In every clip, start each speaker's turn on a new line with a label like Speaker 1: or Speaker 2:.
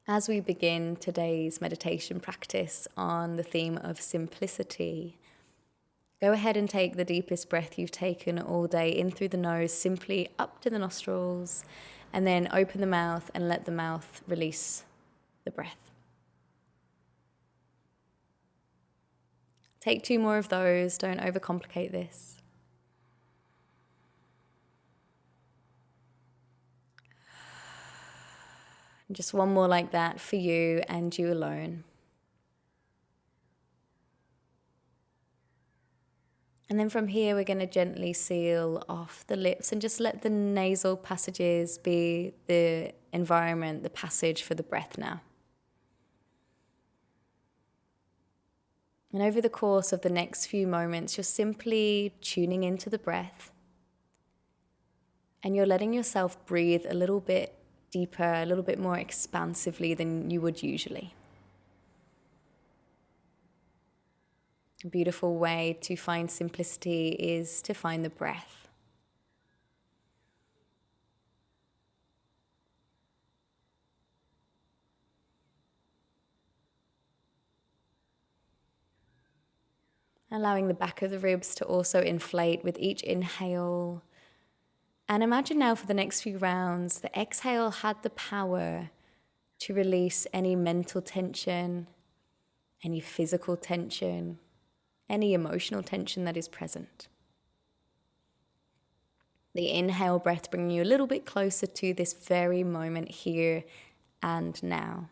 Speaker 1: As we begin today's meditation practice on the theme of simplicity, go ahead and take the deepest breath you've taken all day in through the nose, simply up to the nostrils, and then open the mouth and let the mouth release the breath. Take 2 more of those, don't overcomplicate this. And just one more like that for you and you alone. And then from here, we're going to gently seal off the lips and just let the nasal passages be the environment, the passage for the breath now. And over the course of the next few moments, you're simply tuning into the breath. And you're letting yourself breathe a little bit deeper, a little bit more expansively than you would usually. A beautiful way to find simplicity is to find the breath. Allowing the back of the ribs to also inflate with each inhale. And imagine now for the next few rounds, the exhale had the power to release any mental tension, any physical tension, any emotional tension that is present. The inhale breath bringing you a little bit closer to this very moment here and now.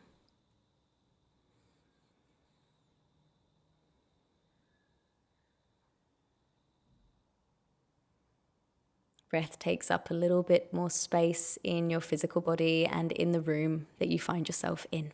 Speaker 1: Breath takes up a little bit more space in your physical body and in the room that you find yourself in.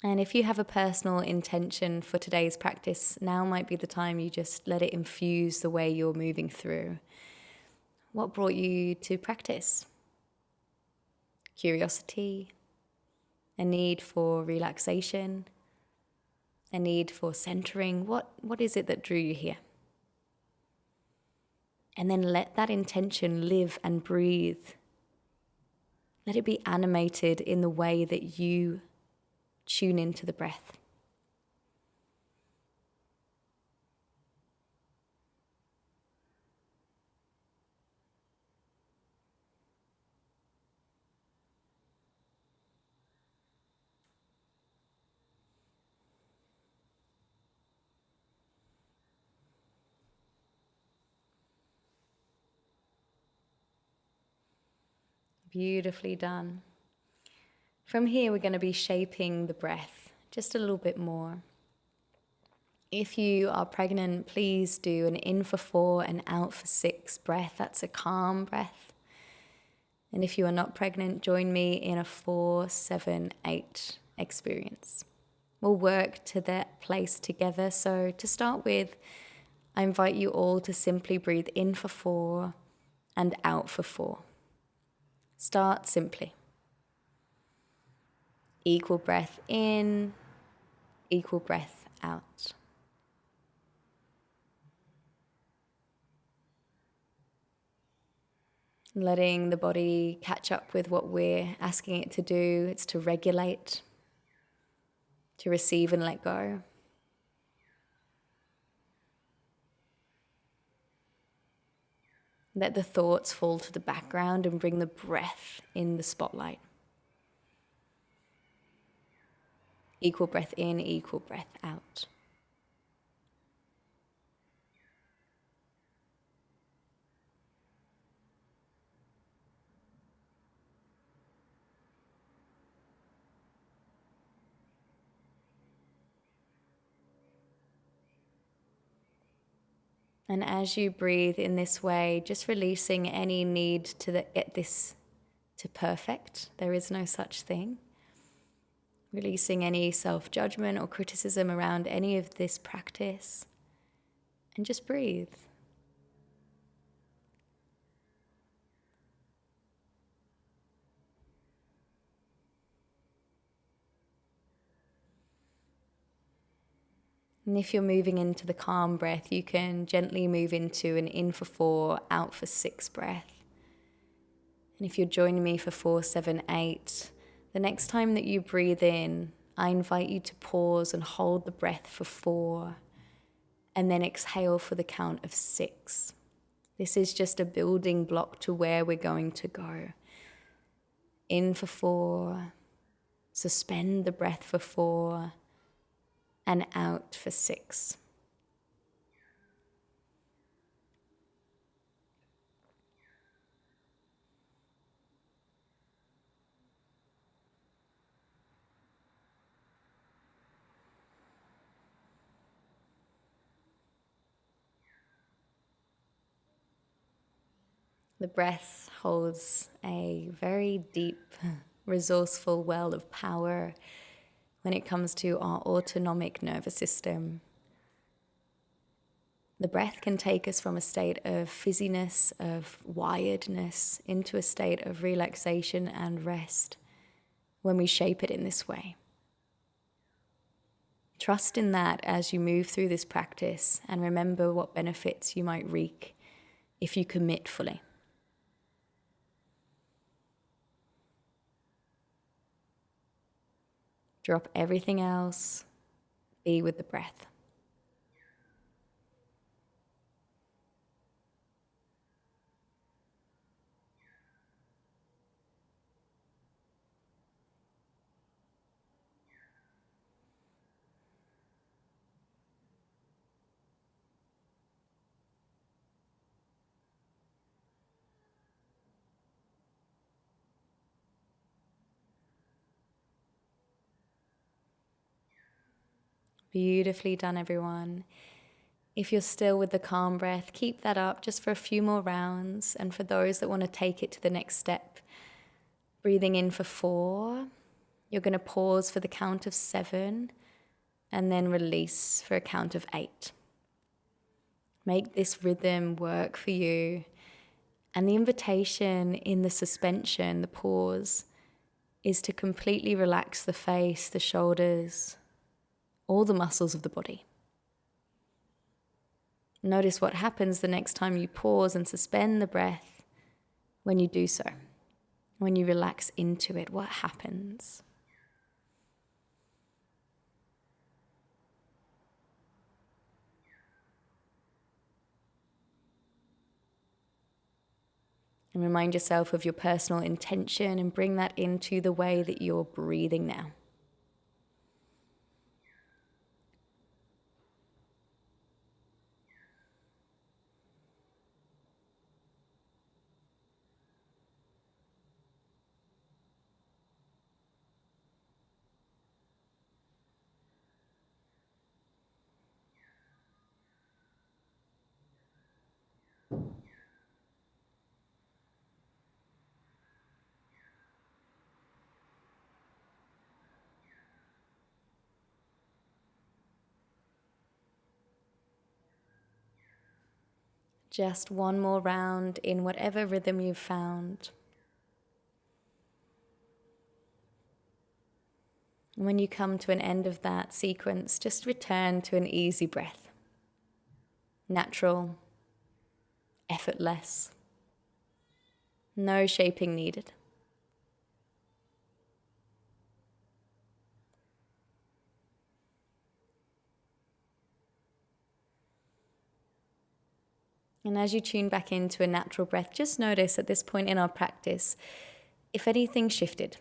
Speaker 1: And if you have a personal intention for today's practice, now might be the time you just let it infuse the way you're moving through. What brought you to practice? Curiosity, a need for relaxation, a need for centering. What is it that drew you here? And then let that intention live and breathe. Let it be animated in the way that you tune into the breath. Beautifully done. From here, we're going to be shaping the breath just a little bit more. If you are pregnant, please do an in for 4 and out for 6 breath. That's a calm breath. And if you are not pregnant, join me in a 4, 7, 8 experience. We'll work to that place together. So to start with, I invite you all to simply breathe in for 4 and out for 4. Start simply. Equal breath in, equal breath out. Letting the body catch up with what we're asking it to do. It's to regulate, to receive and let go. Let the thoughts fall to the background and bring the breath in the spotlight. Equal breath in, equal breath out. And as you breathe in this way, just releasing any need to get this to perfect. There is no such thing. Releasing any self-judgment or criticism around any of this practice. And just breathe. And if you're moving into the calm breath, you can gently move into an in for 4, out for 6 breath. And if you're joining me for 4, 7, 8, the next time that you breathe in, I invite you to pause and hold the breath for 4, and then exhale for the count of 6. This is just a building block to where we're going to go. In for 4, suspend the breath for 4, and out for 6. The breath holds a very deep, resourceful well of power when it comes to our autonomic nervous system. The breath can take us from a state of fizziness, of wiredness, into a state of relaxation and rest when we shape it in this way. Trust in that as you move through this practice, and remember what benefits you might wreak if you commit fully. Drop everything else, be with the breath. Beautifully done, everyone. If you're still with the calm breath, keep that up just for a few more rounds. And for those that want to take it to the next step, breathing in for 4, you're going to pause for the count of 7, and then release for a count of 8. Make this rhythm work for you. And the invitation in the suspension, the pause, is to completely relax the face, the shoulders, all the muscles of the body. Notice what happens the next time you pause and suspend the breath when you do so. When you relax into it, what happens? And remind yourself of your personal intention and bring that into the way that you're breathing now. Just one more round in whatever rhythm you've found. And when you come to an end of that sequence, just return to an easy breath. Natural, effortless, no shaping needed. And as you tune back into a natural breath, just notice at this point in our practice, if anything shifted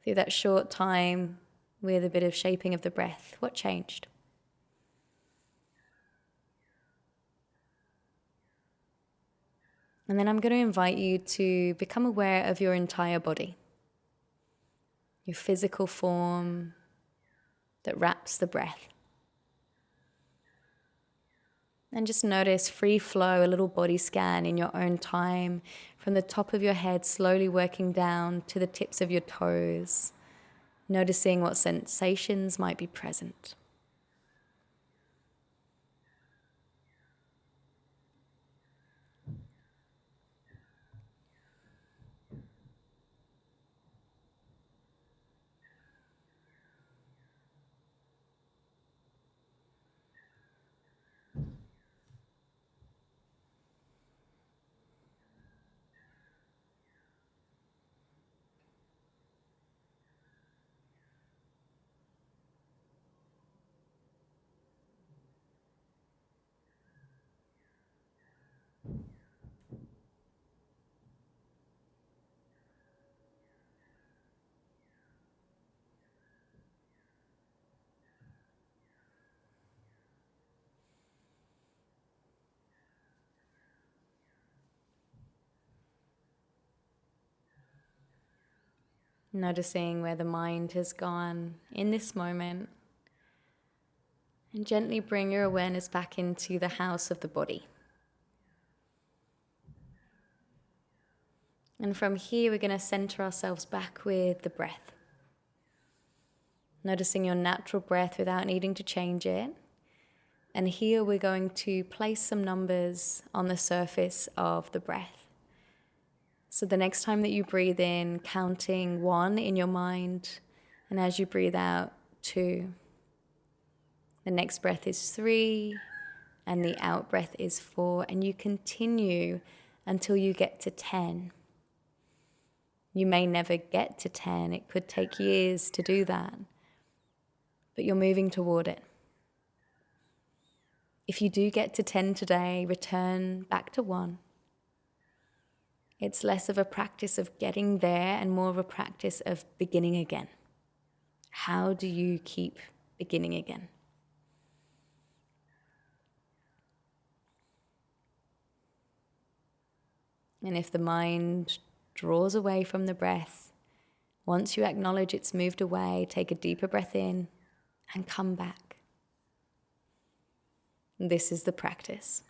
Speaker 1: through that short time with a bit of shaping of the breath, what changed? And then I'm going to invite you to become aware of your entire body, your physical form that wraps the breath. And just notice free flow, a little body scan in your own time, from the top of your head, slowly working down to the tips of your toes, noticing what sensations might be present. Noticing where the mind has gone in this moment. And gently bring your awareness back into the house of the body. And from here, we're going to center ourselves back with the breath. Noticing your natural breath without needing to change it. And here we're going to place some numbers on the surface of the breath. So the next time that you breathe in, counting 1 in your mind, and as you breathe out, 2. The next breath is 3, and the out breath is 4, and you continue until you get to 10. You may never get to 10. It could take years to do that, but you're moving toward it. If you do get to 10 today, return back to 1. It's less of a practice of getting there and more of a practice of beginning again. How do you keep beginning again? And if the mind draws away from the breath, once you acknowledge it's moved away, take a deeper breath in and come back. This is the practice.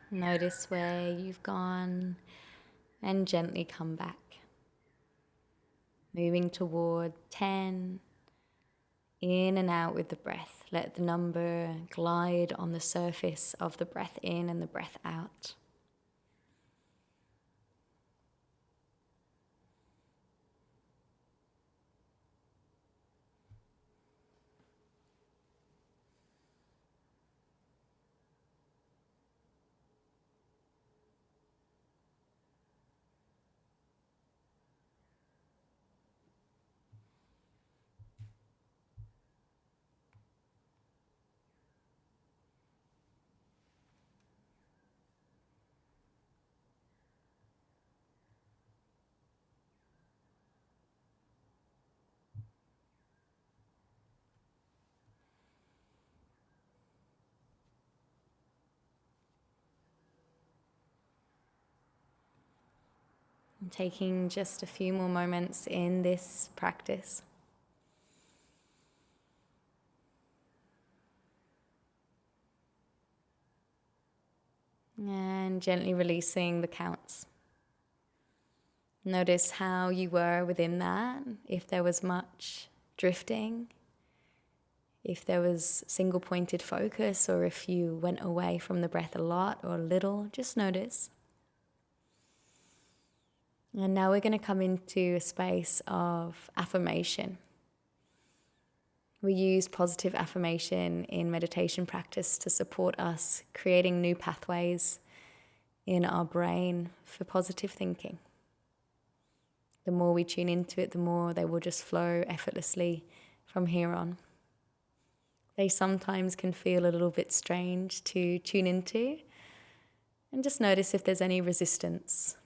Speaker 1: Notice where you've gone and gently come back. Moving toward 10, in and out with the breath. Let the number glide on the surface of the breath in and the breath out. And taking just a few more moments in this practice. And gently releasing the counts. Notice how you were within that, if there was much drifting, if there was single pointed focus, or if you went away from the breath a lot or a little, just notice. And now we're going to come into a space of affirmation. We use positive affirmation in meditation practice to support us creating new pathways in our brain for positive thinking. The more we tune into it, the more they will just flow effortlessly from here on. They sometimes can feel a little bit strange to tune into, and just notice if there's any resistance.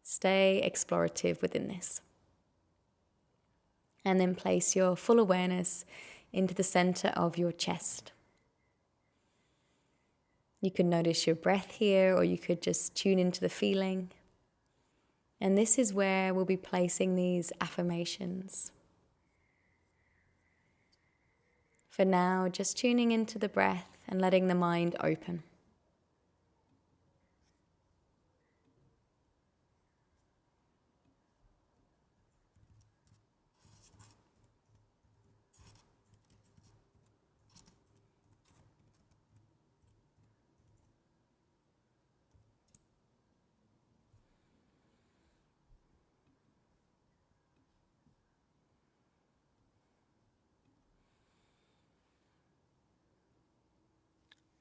Speaker 1: Stay explorative within this. And then place your full awareness into the center of your chest. You could notice your breath here, or you could just tune into the feeling. And this is where we'll be placing these affirmations. For now, just tuning into the breath and letting the mind open.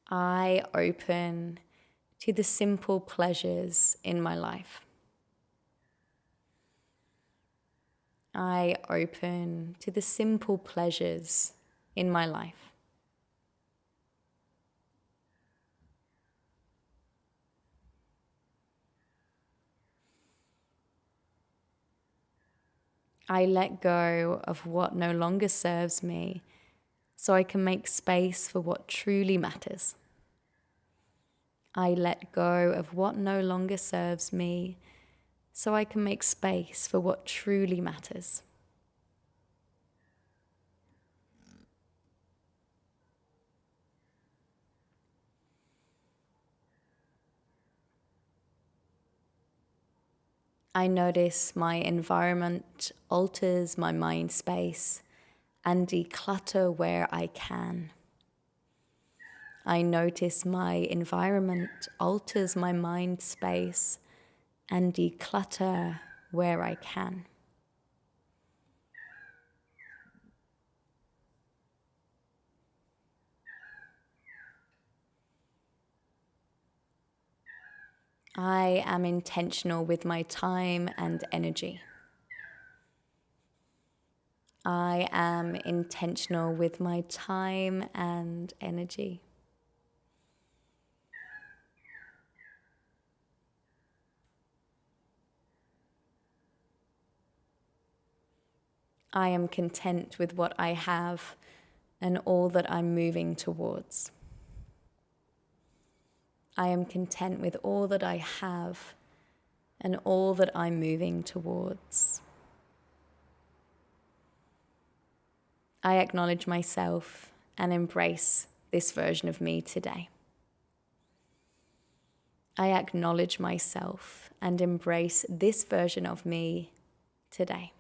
Speaker 1: I open to the simple pleasures in my life. I open to the simple pleasures in my life. I let go of what no longer serves me so I can make space for what truly matters. I let go of what no longer serves me so I can make space for what truly matters. I notice my environment alters my mind space and declutter where I can. I notice my environment alters my mind space and declutter where I can. I am intentional with my time and energy. I am intentional with my time and energy. I am content with what I have and all that I'm moving towards. I am content with all that I have and all that I'm moving towards. I acknowledge myself and embrace this version of me today. I acknowledge myself and embrace this version of me today.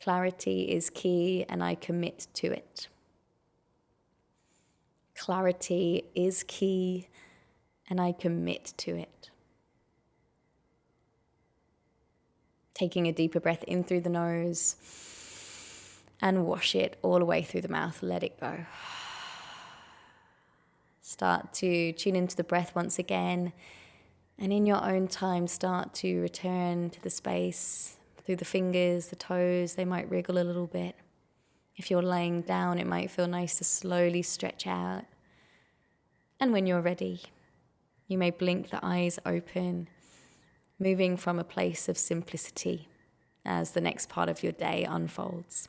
Speaker 1: Clarity is key, and I commit to it. Clarity is key, and I commit to it. Taking a deeper breath in through the nose and wash it all the way through the mouth. Let it go. Start to tune into the breath once again, and in your own time, start to return to the space through the fingers, the toes. They might wriggle a little bit. If you're laying down, it might feel nice to slowly stretch out. And when you're ready, you may blink the eyes open, moving from a place of simplicity as the next part of your day unfolds.